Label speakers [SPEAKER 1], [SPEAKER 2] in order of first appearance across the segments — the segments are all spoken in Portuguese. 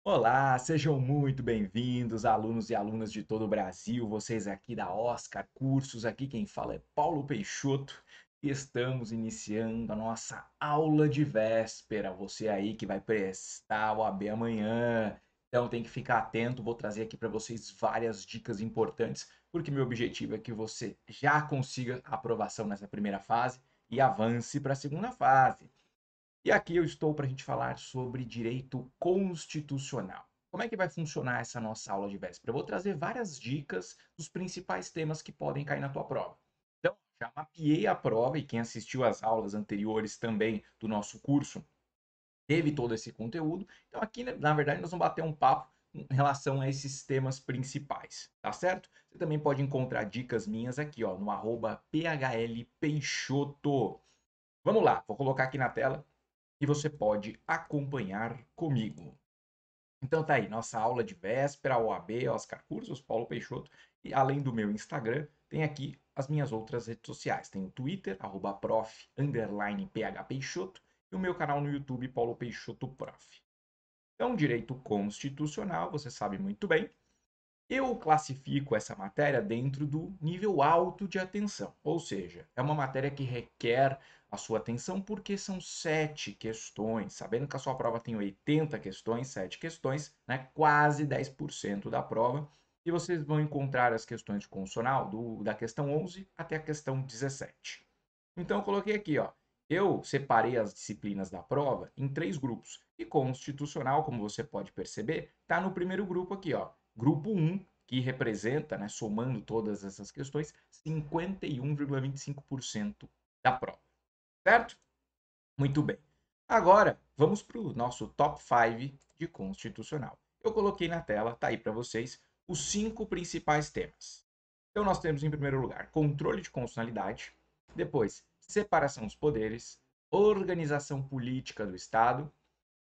[SPEAKER 1] Olá, sejam muito bem-vindos, alunos e alunas de todo o Brasil. Vocês aqui da Oscar Cursos, aqui quem fala é Paulo Peixoto. E estamos iniciando a nossa aula de véspera. Você aí que vai prestar o AB amanhã. Então tem que ficar atento, vou trazer aqui para vocês várias dicas importantes, porque meu objetivo é que você já consiga a aprovação nessa primeira fase e avance para a segunda fase. E aqui eu estou para a gente falar sobre direito constitucional. Como é que vai funcionar essa nossa aula de véspera? Eu vou trazer várias dicas dos principais temas que podem cair na tua prova. Então, já mapeei a prova e quem assistiu às aulas anteriores também do nosso curso teve todo esse conteúdo. Então, aqui, na verdade, nós vamos bater um papo em relação a esses temas principais, tá certo? Você também pode encontrar dicas minhas aqui, ó, no @phlpeixoto. Vamos lá, vou colocar aqui na tela e você pode acompanhar comigo. Então tá aí, nossa aula de véspera, OAB, Oscar Cursos, Paulo Peixoto, e além do meu Instagram, tem aqui as minhas outras redes sociais. Tem o Twitter, @prof_phpeixoto, e o meu canal no YouTube, Paulo Peixoto Prof. Então, direito constitucional, você sabe muito bem, eu classifico essa matéria dentro do nível alto de atenção, ou seja, é uma matéria que requer a sua atenção porque são 7 questões. Sabendo que a sua prova tem 80 questões, 7 questões, né, quase 10% da prova, e vocês vão encontrar as questões de constitucional da questão 11 até a questão 17. Então, eu coloquei aqui, ó. Eu separei as disciplinas da prova em 3 grupos. E constitucional, como você pode perceber, está no primeiro grupo aqui, ó. Grupo 1, que representa, né, somando todas essas questões, 51,25% da prova. Certo? Muito bem. Agora, vamos para o nosso top 5 de constitucional. Eu coloquei na tela, tá aí para vocês, os 5 principais temas. Então, nós temos em primeiro lugar controle de constitucionalidade, depois separação dos poderes, organização política do Estado,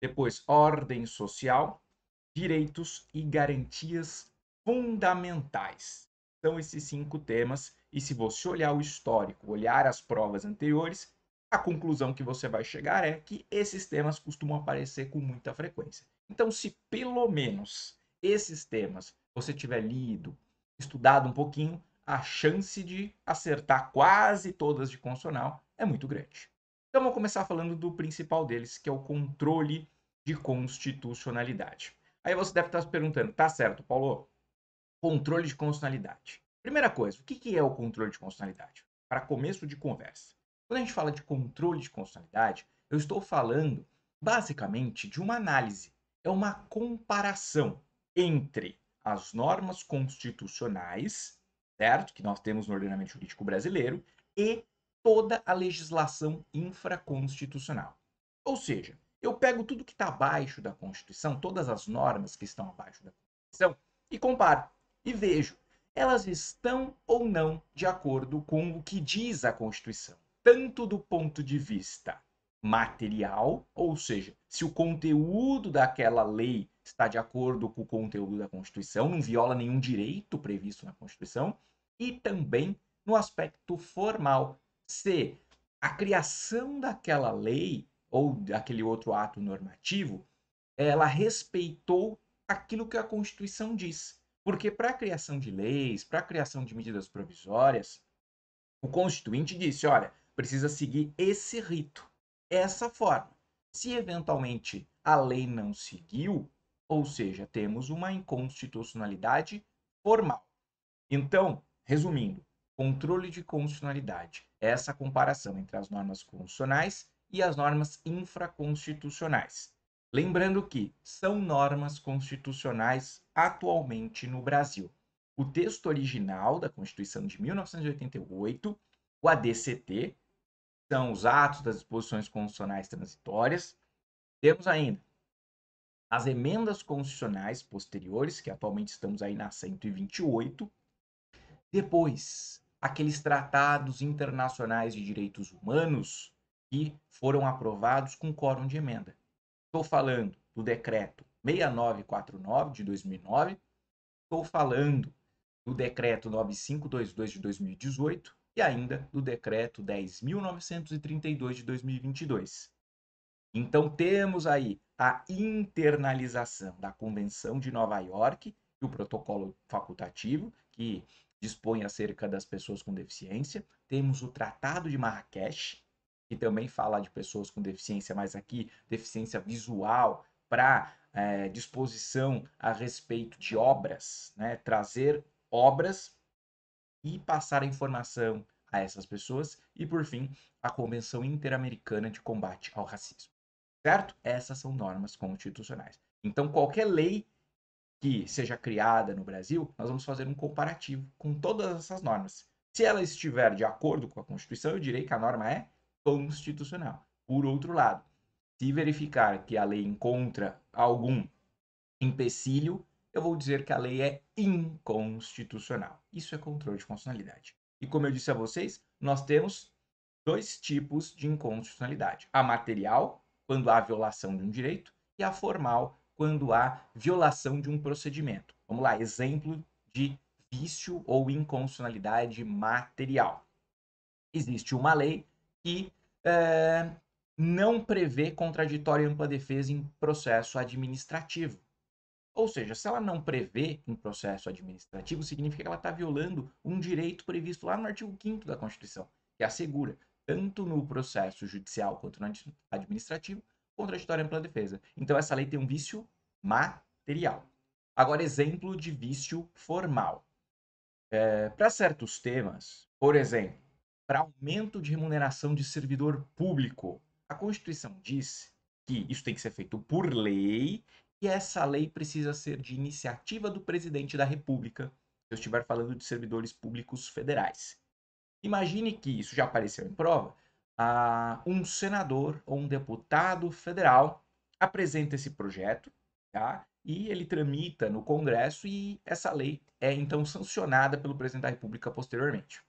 [SPEAKER 1] depois ordem social, direitos e garantias fundamentais. São esses 5 temas, e se você olhar o histórico, olhar as provas anteriores, a conclusão que você vai chegar é que esses temas costumam aparecer com muita frequência. Então, se pelo menos esses temas você tiver lido, estudado um pouquinho, a chance de acertar quase todas de constitucional é muito grande. Então, vamos começar falando do principal deles, que é o controle de constitucionalidade. Aí você deve estar se perguntando, tá certo, Paulo, controle de constitucionalidade. Primeira coisa, o que é o controle de constitucionalidade? Para começo de conversa. Quando a gente fala de controle de constitucionalidade, eu estou falando basicamente de uma análise, é uma comparação entre as normas constitucionais, certo? Que nós temos no ordenamento jurídico brasileiro, e toda a legislação infraconstitucional. Ou seja, eu pego tudo que está abaixo da Constituição, todas as normas que estão abaixo da Constituição, e comparo e vejo, elas estão ou não de acordo com o que diz a Constituição, tanto do ponto de vista material, ou seja, se o conteúdo daquela lei está de acordo com o conteúdo da Constituição, não viola nenhum direito previsto na Constituição, e também no aspecto formal, se a criação daquela lei ou daquele outro ato normativo, ela respeitou aquilo que a Constituição diz. Porque para a criação de leis, para a criação de medidas provisórias, o Constituinte disse: olha, precisa seguir esse rito, essa forma. Se eventualmente a lei não seguiu, ou seja, temos uma inconstitucionalidade formal. Então, resumindo, controle de constitucionalidade é essa comparação entre as normas constitucionais e as normas infraconstitucionais. Lembrando que são normas constitucionais atualmente no Brasil. O texto original da Constituição de 1988, o ADCT, são os atos das disposições constitucionais transitórias. Temos ainda as emendas constitucionais posteriores, que atualmente estamos aí na 128. Depois, aqueles tratados internacionais de direitos humanos que foram aprovados com quórum de emenda. Estou falando do decreto 6949 de 2009, estou falando do decreto 9522 de 2018 e ainda do decreto 10.932 de 2022. Então, temos aí a internalização da Convenção de Nova York, e o protocolo facultativo, que dispõe acerca das pessoas com deficiência. Temos o Tratado de Marrakech, que também fala de pessoas com deficiência, mas aqui deficiência visual, para disposição a respeito de obras, né? Trazer obras e passar a informação a essas pessoas. E, por fim, a Convenção Interamericana de Combate ao Racismo. Certo? Essas são normas constitucionais. Então, qualquer lei que seja criada no Brasil, nós vamos fazer um comparativo com todas essas normas. Se ela estiver de acordo com a Constituição, eu direi que a norma é constitucional. Por outro lado, se verificar que a lei encontra algum empecilho, eu vou dizer que a lei é inconstitucional. Isso é controle de constitucionalidade. E como eu disse a vocês, nós temos dois tipos de inconstitucionalidade: a material, quando há violação de um direito, e a formal, quando há violação de um procedimento. Vamos lá, exemplo de vício ou inconstitucionalidade material. Existe uma lei que não prevê contraditório e ampla defesa em processo administrativo. Ou seja, se ela não prevê em processo administrativo, significa que ela está violando um direito previsto lá no artigo 5º da Constituição, que assegura, tanto no processo judicial quanto no administrativo, contraditória e ampla defesa. Então, essa lei tem um vício material. Agora, exemplo de vício formal. Para certos temas, por exemplo, para aumento de remuneração de servidor público, a Constituição diz que isso tem que ser feito por lei e essa lei precisa ser de iniciativa do presidente da República, se eu estiver falando de servidores públicos federais. Imagine que isso já apareceu em prova, um senador ou um deputado federal apresenta esse projeto, tá? E ele tramita no Congresso e essa lei é então sancionada pelo presidente da República posteriormente.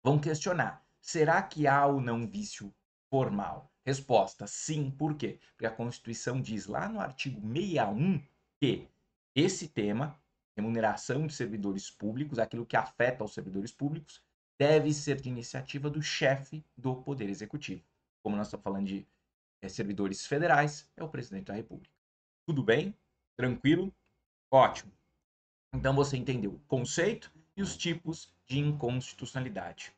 [SPEAKER 1] Vão questionar: será que há ou não vício formal? Resposta: sim. Por quê? Porque a Constituição diz lá no artigo 61 que esse tema, remuneração de servidores públicos, aquilo que afeta os servidores públicos, deve ser de iniciativa do chefe do Poder Executivo. Como nós estamos falando de servidores federais, é o presidente da República. Tudo bem? Tranquilo? Ótimo. Então você entendeu o conceito e os tipos de inconstitucionalidade.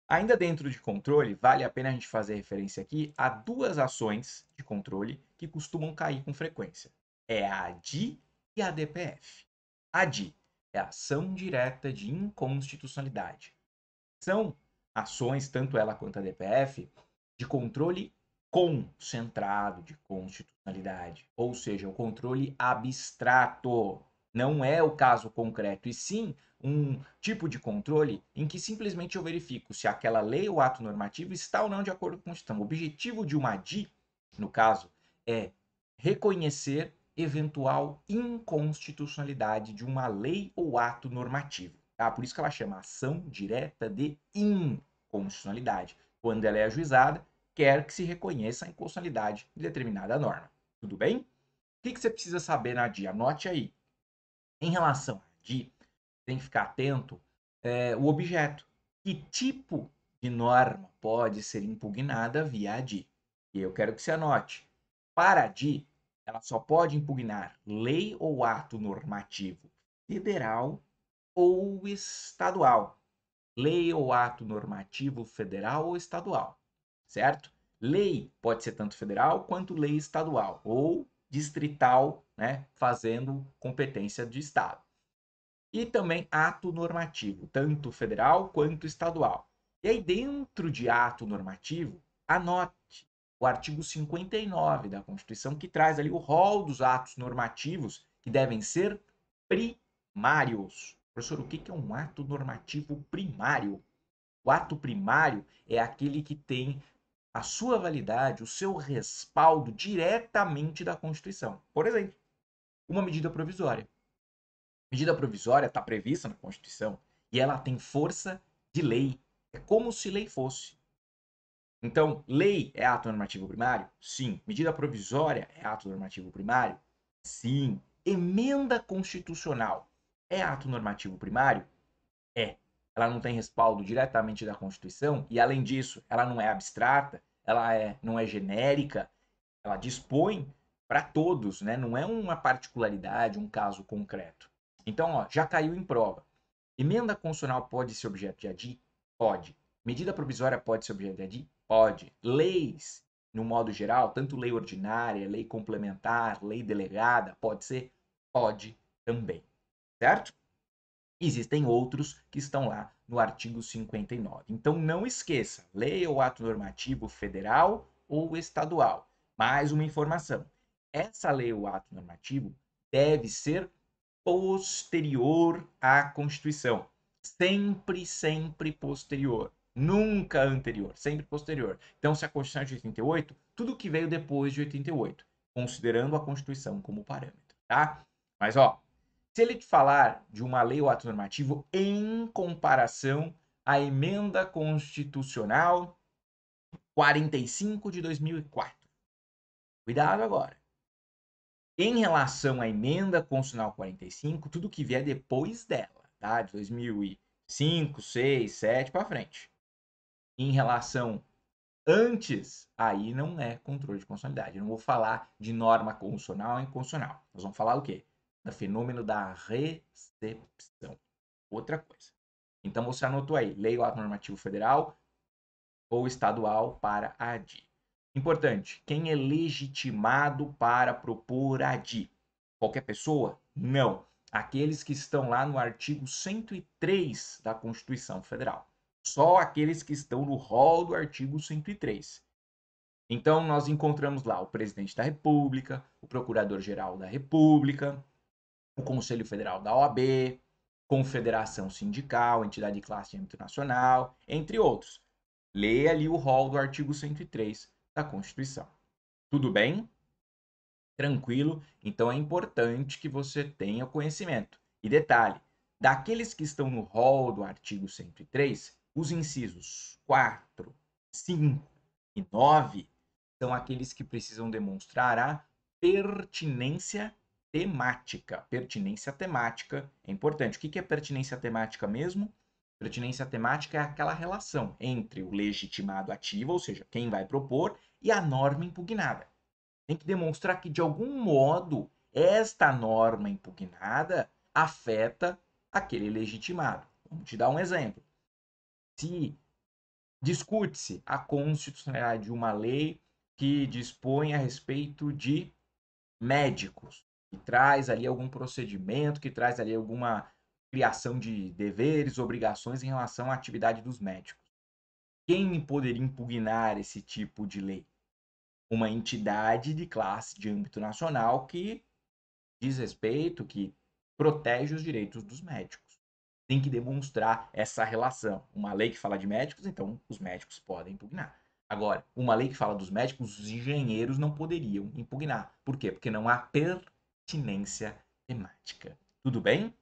[SPEAKER 1] Ainda dentro de controle, vale a pena a gente fazer referência aqui a duas ações de controle que costumam cair com frequência. É a ADI e a DPF. A ADI é a ação direta de inconstitucionalidade. São ações, tanto ela quanto a DPF, de controle concentrado de constitucionalidade, ou seja, o controle abstrato. Não é o caso concreto, e sim um tipo de controle em que simplesmente eu verifico se aquela lei ou ato normativo está ou não de acordo com a Constituição. O objetivo de uma ADI, no caso, é reconhecer eventual inconstitucionalidade de uma lei ou ato normativo. Tá? Por isso que ela chama ação direta de inconstitucionalidade. Quando ela é ajuizada, quer que se reconheça a inconstitucionalidade de determinada norma. Tudo bem? O que você precisa saber na ADI? Anote aí. Em relação à ADI, tem que ficar atento o objeto. Que tipo de norma pode ser impugnada via ADI? E eu quero que você anote. Para a ADI, ela só pode impugnar lei ou ato normativo federal ou estadual. Lei ou ato normativo federal ou estadual, certo? Lei pode ser tanto federal quanto lei estadual ou distrital, né, fazendo competência de estado. E também ato normativo, tanto federal quanto estadual. E aí dentro de ato normativo, anote o artigo 59 da Constituição, que traz ali o rol dos atos normativos que devem ser primários. Professor, o que é um ato normativo primário? O ato primário é aquele que tem a sua validade, o seu respaldo diretamente da Constituição. Por exemplo, uma medida provisória. Medida provisória está prevista na Constituição e ela tem força de lei. É como se lei fosse. Então, lei é ato normativo primário? Sim. Medida provisória é ato normativo primário? Sim. Emenda constitucional é ato normativo primário? É. Ela não tem respaldo diretamente da Constituição e, além disso, ela não é abstrata, ela não é genérica, Ela dispõe para todos, né? Não é uma particularidade, um caso concreto. Então, ó, já caiu em prova. Emenda constitucional pode ser objeto de ADI? Pode. Medida provisória pode ser objeto de ADI? Pode. Leis, no modo geral, tanto lei ordinária, lei complementar, lei delegada, pode ser? Pode também. Certo? Existem outros que estão lá no artigo 59. Então não esqueça, lei ou ato normativo federal ou estadual. Mais uma informação. Essa lei ou ato normativo deve ser posterior à Constituição. Sempre, sempre posterior. Nunca anterior, sempre posterior. Então, se a Constituição é de 88, tudo que veio depois de 88, considerando a Constituição como parâmetro, tá? Mas, ó, se ele te falar de uma lei ou ato normativo em comparação à emenda constitucional 45 de 2004. Cuidado agora. Em relação à emenda constitucional 45, tudo que vier depois dela, tá? De 2005, 6, 7 para frente. Em relação antes, aí não é controle de constitucionalidade. Eu não vou falar de norma constitucional e inconstitucional. Nós vamos falar o quê? Do fenômeno da recepção. Outra coisa. Então você anotou aí, lei ou ato normativo federal ou estadual para a ADI. Importante, quem é legitimado para propor a ADI? Qualquer pessoa? Não. Aqueles que estão lá no artigo 103 da Constituição Federal. Só aqueles que estão no rol do artigo 103. Então, nós encontramos lá o presidente da República, o procurador-geral da República, o Conselho Federal da OAB, Confederação Sindical, entidade de classe de âmbito nacional, entre outros. Leia ali o rol do artigo 103 da Constituição. Tudo bem? Tranquilo? Então é importante que você tenha conhecimento. E detalhe, daqueles que estão no rol do artigo 103, os incisos 4, 5 e 9 são aqueles que precisam demonstrar a pertinência temática. Pertinência temática é importante. O que é pertinência temática mesmo? Pertinência temática é aquela relação entre o legitimado ativo, ou seja, quem vai propor, e a norma impugnada. Tem que demonstrar que, de algum modo, esta norma impugnada afeta aquele legitimado. Vamos te dar um exemplo. Se discute-se a constitucionalidade de uma lei que dispõe a respeito de médicos, que traz ali algum procedimento, que traz ali alguma criação de deveres, obrigações em relação à atividade dos médicos. Quem poderia impugnar esse tipo de lei? Uma entidade de classe de âmbito nacional que diz respeito, que protege os direitos dos médicos. Tem que demonstrar essa relação. Uma lei que fala de médicos, então os médicos podem impugnar. Agora, uma lei que fala dos médicos, os engenheiros não poderiam impugnar. Por quê? Porque não há pertinência temática. Tudo bem?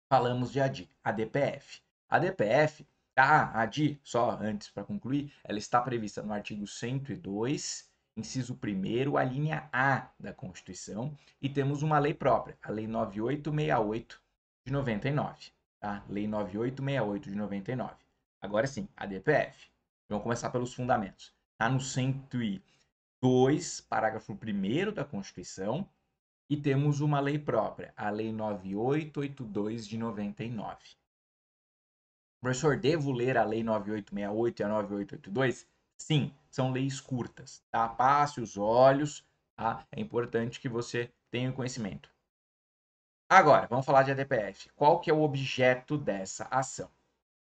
[SPEAKER 1] Falamos de ADI, ADPF. ADPF, a ADI, só antes para concluir, ela está prevista no artigo 102, inciso 1º, a linha A da Constituição, e temos uma lei própria, a Lei 9868 de 99, tá? Lei 9868 de 99. Agora sim, ADPF. Vamos começar pelos fundamentos. Está no 102, parágrafo 1º da Constituição, e temos uma lei própria, a Lei 9882 de 99. Professor, devo ler a Lei 9868 e a 9882? Sim, são leis curtas, tá? Passe os olhos, tá? É importante que você tenha conhecimento. Agora, vamos falar de ADPF. Qual que é o objeto dessa ação?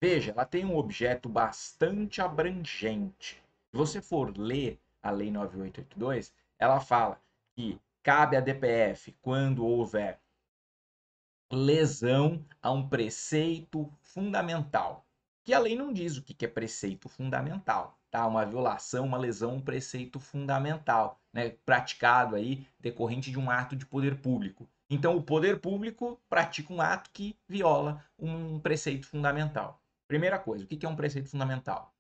[SPEAKER 1] Veja, ela tem um objeto bastante abrangente. Se você for ler a Lei 9882, ela fala que cabe à DPF quando houver lesão a um preceito fundamental. Que a lei não diz o que é preceito fundamental, tá? Uma violação, uma lesão, um preceito fundamental, né? Praticado aí decorrente de um ato de poder público. Então, o poder público pratica um ato que viola um preceito fundamental. Primeira coisa, o que é um preceito fundamental?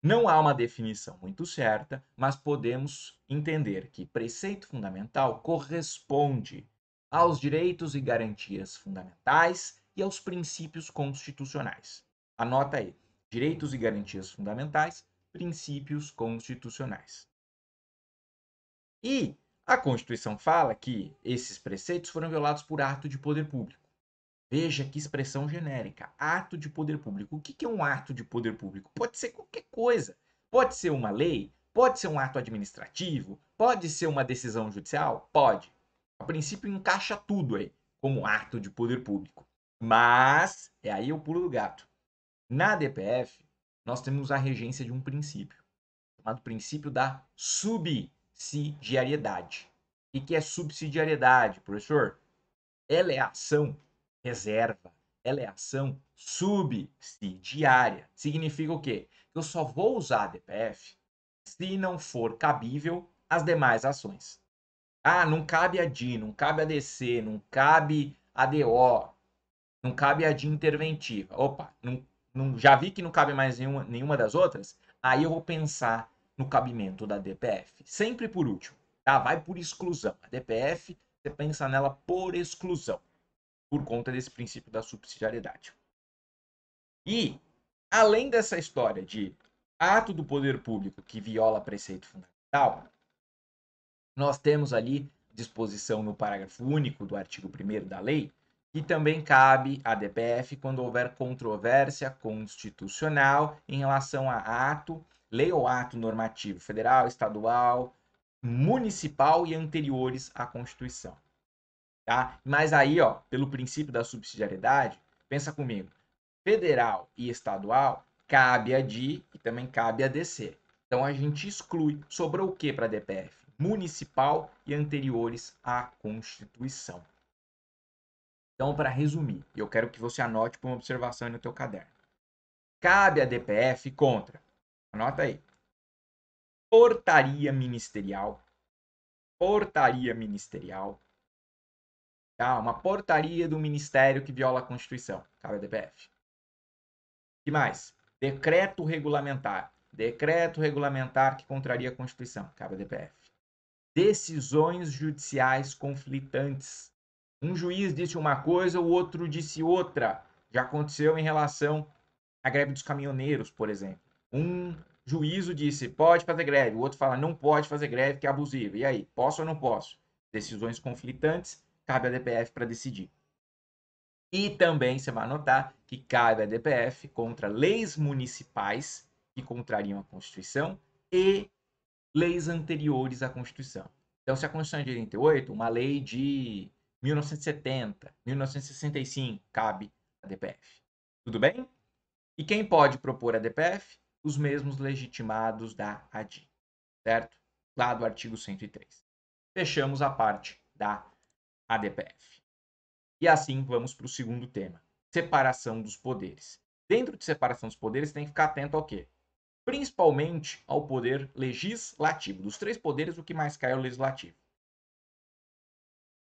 [SPEAKER 1] Não há uma definição muito certa, mas podemos entender que preceito fundamental corresponde aos direitos e garantias fundamentais e aos princípios constitucionais. Anota aí: direitos e garantias fundamentais, princípios constitucionais. E a Constituição fala que esses preceitos foram violados por ato de poder público. Veja que expressão genérica, ato de poder público. O que é um ato de poder público? Pode ser qualquer coisa. Pode ser uma lei, pode ser um ato administrativo, pode ser uma decisão judicial? Pode. A princípio encaixa tudo aí como ato de poder público. Mas, é aí o pulo do gato. Na DPF, nós temos a regência de um princípio, chamado princípio da subsidiariedade. O que é subsidiariedade, professor? Ela é ação reserva, ela é ação subsidiária. Significa o quê? Que eu só vou usar a DPF se não for cabível as demais ações. Ah, não cabe a DI, não cabe a DC, não cabe a DO, não cabe a DI interventiva. Opa, já vi que não cabe mais nenhuma das outras? Aí eu vou pensar no cabimento da DPF. Sempre por último, tá? Vai por exclusão. A DPF, você pensa nela por exclusão, por conta desse princípio da subsidiariedade. E, além dessa história de ato do poder público que viola preceito fundamental, nós temos ali disposição no parágrafo único do artigo 1º da lei, que também cabe à DPF quando houver controvérsia constitucional em relação a ato, lei ou ato normativo federal, estadual, municipal e anteriores à Constituição. Tá? Mas aí, ó, pelo princípio da subsidiariedade, pensa comigo, federal e estadual cabe a DI e também cabe a DC. Então a gente exclui. Sobrou o que para a DPF? Municipal e anteriores à Constituição. Então, para resumir, eu quero que você anote para uma observação no teu caderno. Cabe a DPF contra, anota aí, portaria ministerial, tá? Uma portaria do Ministério que viola a Constituição, cabe a DPF. Que mais? Decreto regulamentar que contraria a Constituição, cabe a DPF. Decisões judiciais conflitantes. Um juiz disse uma coisa, o outro disse outra. Já aconteceu em relação à greve dos caminhoneiros, por exemplo. Um juízo disse, pode fazer greve, o outro fala, não pode fazer greve, que é abusivo. E aí, posso ou não posso? Decisões conflitantes, cabe a DPF para decidir. E também você vai anotar que cabe a DPF contra leis municipais que contrariam a Constituição e leis anteriores à Constituição. Então, se a Constituição é de 88, uma lei de 1970, 1965, cabe a DPF. Tudo bem? E quem pode propor a DPF? Os mesmos legitimados da ADI, certo? Lá do artigo 103. Fechamos a parte da ADPF. E assim vamos para o segundo tema, separação dos poderes. Dentro de separação dos poderes, tem que ficar atento ao quê? Principalmente ao poder legislativo. Dos três poderes, o que mais cai é o legislativo.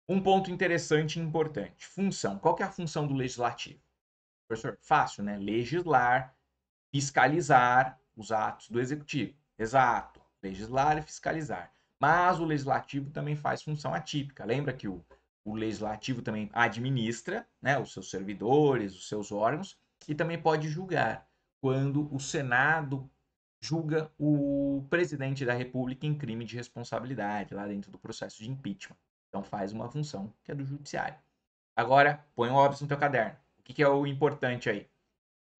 [SPEAKER 1] Um ponto interessante e importante. Função. Qual que é a função do legislativo? Professor, fácil, né? Legislar, fiscalizar os atos do executivo. Exato. Legislar e fiscalizar. Mas o legislativo também faz função atípica. Lembra que o legislativo também administra, né, os seus servidores, os seus órgãos, e também pode julgar quando o Senado julga o presidente da República em crime de responsabilidade, lá dentro do processo de impeachment. Então faz uma função que é do judiciário. Agora, põe o óbvio no teu caderno. O que é o importante aí?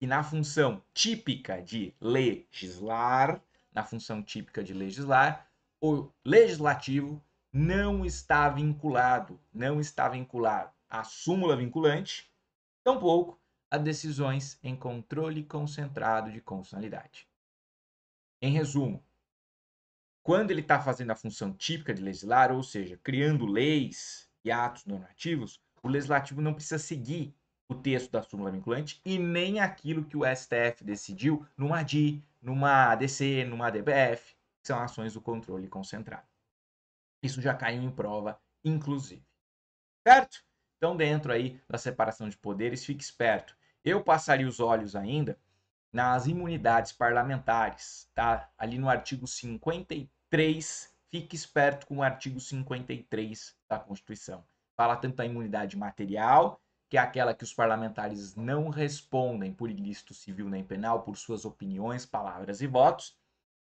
[SPEAKER 1] E na função típica de legislar, o legislativo não está vinculado à súmula vinculante, tampouco a decisões em controle concentrado de constitucionalidade. Em resumo, quando ele está fazendo a função típica de legislar, ou seja, criando leis e atos normativos, o legislativo não precisa seguir o texto da súmula vinculante e nem aquilo que o STF decidiu numa DI, numa ADC, numa DPF, que são ações do controle concentrado. Isso já caiu em prova, inclusive. Certo? Então, dentro aí da separação de poderes, fique esperto. Eu passaria os olhos ainda nas imunidades parlamentares, tá? Ali no artigo 53, fique esperto com o artigo 53 da Constituição. Fala tanto da imunidade material, que é aquela que os parlamentares não respondem por ilícito civil nem penal por suas opiniões, palavras e votos,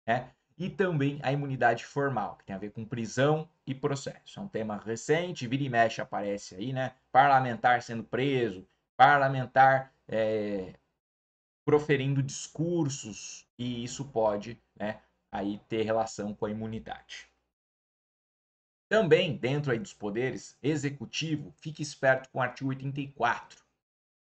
[SPEAKER 1] né? e também a imunidade formal, que tem a ver com prisão e processo. É um tema recente, vira e mexe aparece aí, né? Parlamentar sendo preso, parlamentar proferindo discursos, e isso pode, né, aí ter relação com a imunidade. Também, dentro aí dos poderes, executivo, fique esperto com o artigo 84.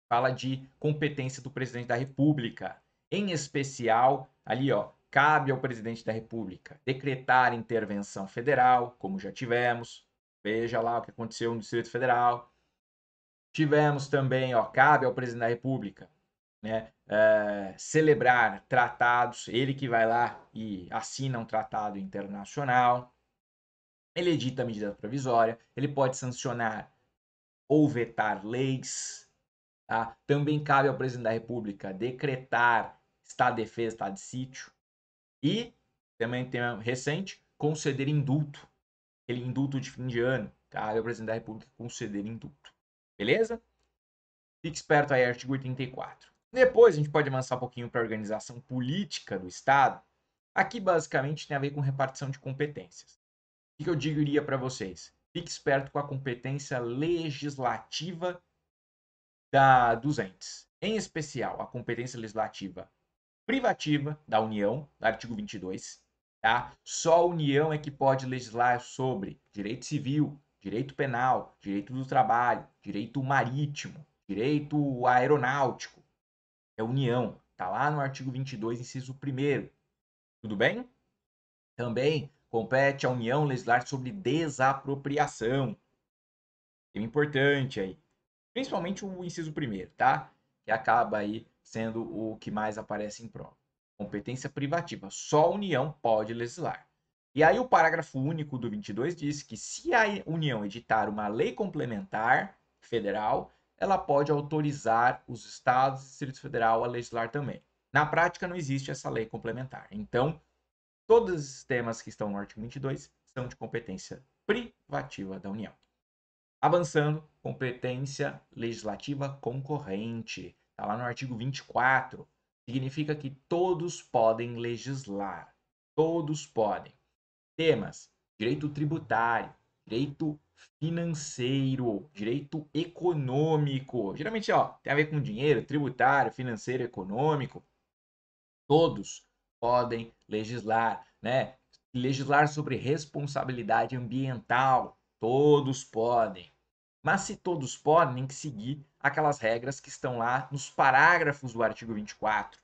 [SPEAKER 1] Fala de competência do presidente da República. Em especial, ali, ó, cabe ao presidente da República decretar intervenção federal, como já tivemos. Veja lá o que aconteceu no Distrito Federal. Tivemos também, ó, cabe ao presidente da República, né, celebrar tratados, ele que vai lá e assina um tratado internacional. Ele edita medida provisória, ele pode sancionar ou vetar leis. Tá? Também cabe ao presidente da República decretar estado de defesa, estado de sítio. E também tem recente, conceder indulto. Aquele indulto de fim de ano. Cabe ao presidente da República conceder indulto. Beleza? Fique esperto aí, artigo 84. Depois a gente pode avançar um pouquinho para a organização política do Estado. Aqui basicamente tem a ver com repartição de competências. O que eu diria para vocês? Fique esperto com a competência legislativa dos entes. Em especial, a competência legislativa privativa da União, do artigo 22. Tá? Só a União é que pode legislar sobre direito civil, direito penal, direito do trabalho, direito marítimo, direito aeronáutico. É União. Está lá no artigo 22, inciso 1º. Tudo bem? Também compete à União legislar sobre desapropriação. É importante aí. Principalmente o inciso 1º, tá? Que acaba aí sendo o que mais aparece em prova. Competência privativa. Só a União pode legislar. E aí o parágrafo único do 22 diz que se a União editar uma lei complementar federal, ela pode autorizar os estados e Distrito Federal a legislar também. Na prática não existe essa lei complementar. Então, todos os temas que estão no artigo 22 são de competência privativa da União. Avançando, competência legislativa concorrente. Está lá no artigo 24. Significa que todos podem legislar. Todos podem. Temas: direito tributário, direito financeiro, direito econômico. Geralmente, ó, tem a ver com dinheiro, tributário, financeiro, econômico. Todos podem legislar, né? Legislar sobre responsabilidade ambiental. Todos podem. Mas se todos podem, tem que seguir aquelas regras que estão lá nos parágrafos do artigo 24.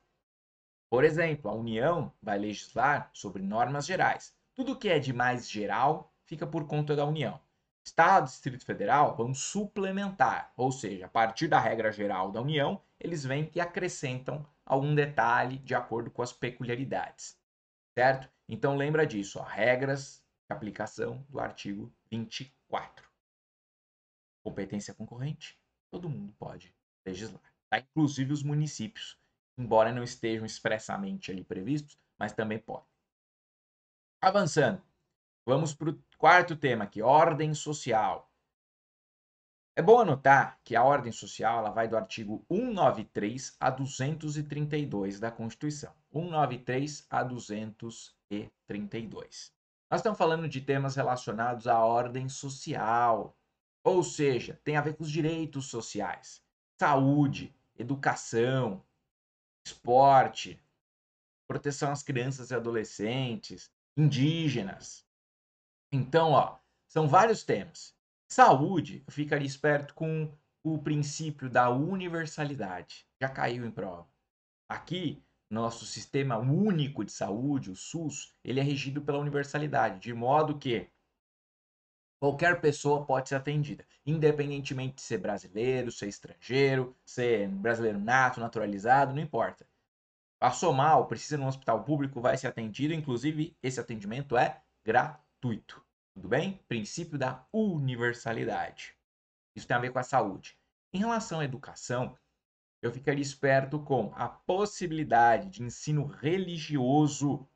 [SPEAKER 1] Por exemplo, a União vai legislar sobre normas gerais. Tudo que é de mais geral fica por conta da União. Estado e Distrito Federal vão suplementar, ou seja, a partir da regra geral da União, eles vêm e acrescentam algum detalhe de acordo com as peculiaridades. Certo? Então lembra disso, ó, regras de aplicação do artigo 24. Competência concorrente, todo mundo pode legislar, tá? Inclusive os municípios, embora não estejam expressamente ali previstos, mas também podem. Avançando, vamos para o quarto tema aqui, ordem social. É bom anotar que a ordem social ela vai do artigo 193 a 232 da Constituição. 193 a 232. Nós estamos falando de temas relacionados à ordem social, ou seja, tem a ver com os direitos sociais, saúde, educação, esporte, proteção às crianças e adolescentes, indígenas. Então, ó, são vários temas. Saúde, eu ficaria esperto com o princípio da universalidade. Já caiu em prova. Aqui, nosso sistema único de saúde, o SUS, ele é regido pela universalidade, de modo que qualquer pessoa pode ser atendida, independentemente de ser brasileiro, ser estrangeiro, ser brasileiro nato, naturalizado, não importa. Passou mal, precisa ir num hospital público, vai ser atendido, inclusive esse atendimento é gratuito. Tudo bem? Princípio da universalidade. Isso tem a ver com a saúde. Em relação à educação, eu ficaria esperto com a possibilidade de ensino religioso,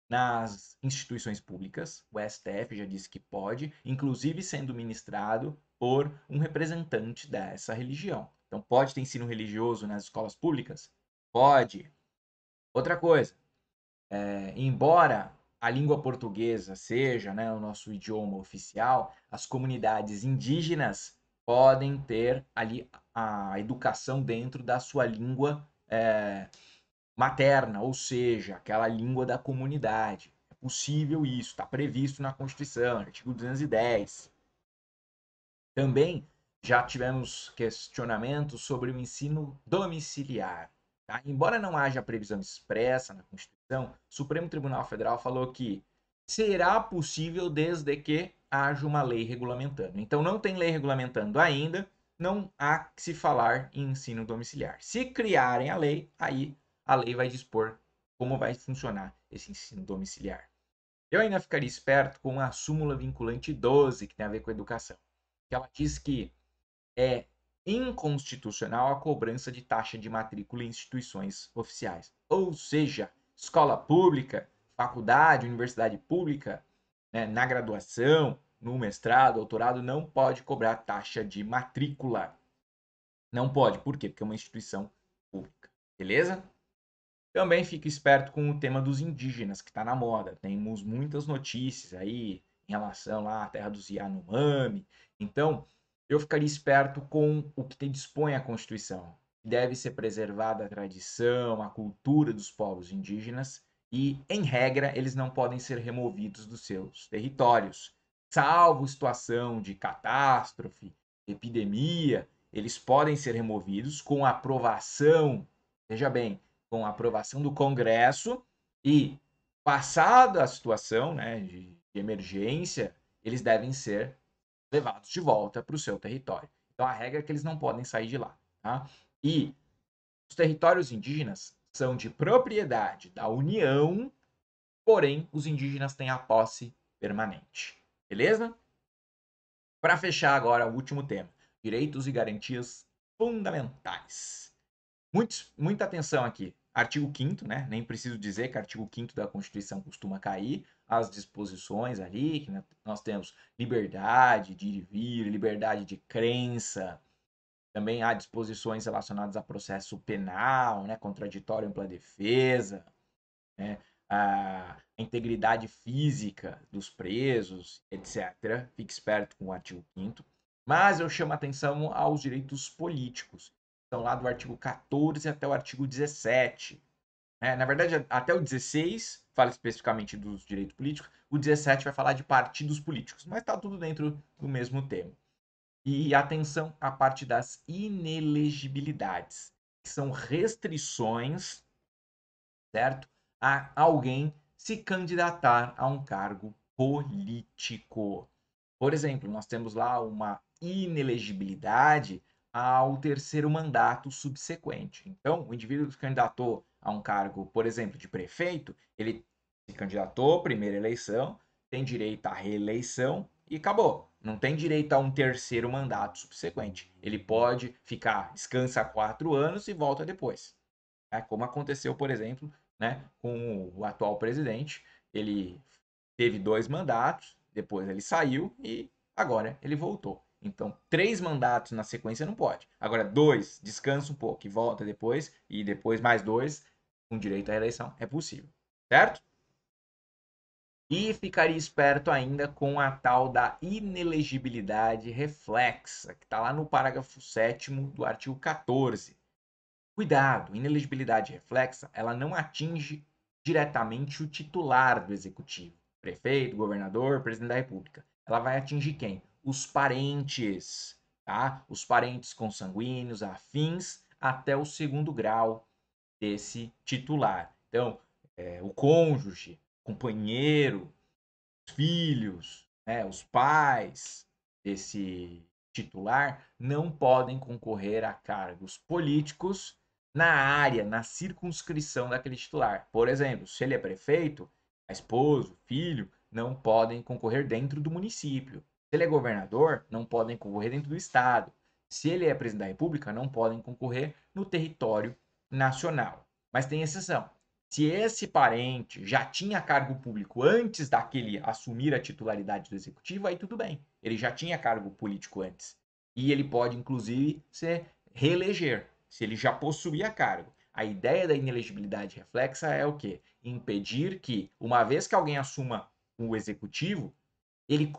[SPEAKER 1] nas instituições públicas. O STF já disse que pode, inclusive sendo ministrado por um representante dessa religião. Então, pode ter ensino religioso nas escolas públicas? Pode. Outra coisa, embora a língua portuguesa seja, né, o nosso idioma oficial, as comunidades indígenas podem ter ali a educação dentro da sua língua materna, ou seja, aquela língua da comunidade. É possível isso, está previsto na Constituição, artigo 210. Também já tivemos questionamentos sobre o ensino domiciliar. Tá? Embora não haja previsão expressa na Constituição, o Supremo Tribunal Federal falou que será possível desde que haja uma lei regulamentando. Então, não tem lei regulamentando ainda, não há que se falar em ensino domiciliar. Se criarem a lei, aí a lei vai dispor como vai funcionar esse ensino domiciliar. Eu ainda ficaria esperto com a súmula vinculante 12, que tem a ver com educação, que ela diz que é inconstitucional a cobrança de taxa de matrícula em instituições oficiais. Ou seja, escola pública, faculdade, universidade pública, né, na graduação, no mestrado, doutorado, não pode cobrar taxa de matrícula. Não pode. Por quê? Porque é uma instituição pública. Beleza? Também fique esperto com o tema dos indígenas, que está na moda. Temos muitas notícias aí em relação lá à terra dos Yanomami. Então, eu ficaria esperto com o que dispõe a Constituição. Deve ser preservada a tradição, a cultura dos povos indígenas e, em regra, eles não podem ser removidos dos seus territórios. Salvo situação de catástrofe, epidemia, eles podem ser removidos com aprovação, veja bem, com a aprovação do Congresso e, passada a situação, né, de emergência, eles devem ser levados de volta para o seu território. Então a regra é que eles não podem sair de lá. Tá? E os territórios indígenas são de propriedade da União, porém os indígenas têm a posse permanente. Beleza? Para fechar agora o último tema: direitos e garantias fundamentais. Muita atenção aqui. Artigo 5º, né? Nem preciso dizer que artigo 5º da Constituição costuma cair. As disposições ali, que nós temos liberdade de ir e vir, liberdade de crença. Também há disposições relacionadas a processo penal, né? Contraditório, ampla defesa, né? A integridade física dos presos, etc. Fique esperto com o artigo 5º. Mas eu chamo a atenção aos direitos políticos. Estão lá do artigo 14 até o artigo 17. Na verdade, até o 16 fala especificamente dos direitos políticos, o 17 vai falar de partidos políticos, mas está tudo dentro do mesmo tema. E atenção à parte das inelegibilidades, que são restrições, certo? A alguém se candidatar a um cargo político. Por exemplo, nós temos lá uma inelegibilidade ao terceiro mandato subsequente. Então, o indivíduo se candidatou a um cargo, por exemplo, de prefeito, ele se candidatou, primeira eleição, tem direito à reeleição e acabou. Não tem direito a um terceiro mandato subsequente. Ele pode ficar, descansa 4 anos e volta depois. Como aconteceu, por exemplo, né, com o atual presidente. Ele teve 2 mandatos, depois ele saiu e agora ele voltou. Então, 3 mandatos na sequência não pode. Agora, 2, descansa um pouco e volta depois, e depois mais 2, com direito à reeleição, é possível. Certo? E ficaria esperto ainda com a tal da inelegibilidade reflexa, que está lá no parágrafo 7º do artigo 14. Cuidado, inelegibilidade reflexa, ela não atinge diretamente o titular do executivo, prefeito, governador, presidente da República. Ela vai atingir quem? Os parentes, tá? Os parentes consanguíneos, afins, até o segundo grau desse titular. Então, o cônjuge, companheiro, os filhos, né, os pais desse titular não podem concorrer a cargos políticos na área, na circunscrição daquele titular. Por exemplo, se ele é prefeito, a esposa, o filho não podem concorrer dentro do município. Se ele é governador, não podem concorrer dentro do estado. Se ele é presidente da República, não podem concorrer no território nacional. Mas tem exceção. Se esse parente já tinha cargo público antes daquele assumir a titularidade do executivo, aí tudo bem. Ele já tinha cargo político antes. E ele pode, inclusive, se reeleger, se ele já possuía cargo. A ideia da inelegibilidade reflexa é o quê? Impedir que, uma vez que alguém assuma o executivo, ele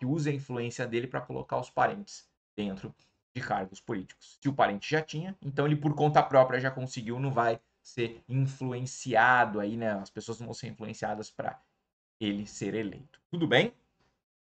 [SPEAKER 1] use a influência dele para colocar os parentes dentro de cargos políticos. Se o parente já tinha, então ele por conta própria já conseguiu, não vai ser influenciado aí, né? As pessoas não vão ser influenciadas para ele ser eleito. Tudo bem?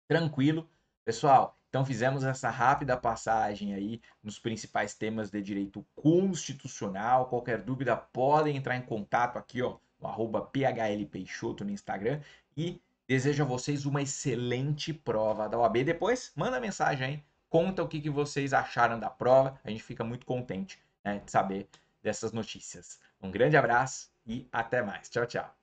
[SPEAKER 1] Tranquilo? Pessoal, então fizemos essa rápida passagem aí nos principais temas de direito constitucional. Qualquer dúvida, podem entrar em contato aqui, ó, no @phlpeixoto no Instagram e desejo a vocês uma excelente prova da OAB. Depois, manda mensagem aí, conta o que vocês acharam da prova. A gente fica muito contente, né, de saber dessas notícias. Um grande abraço e até mais. Tchau, tchau.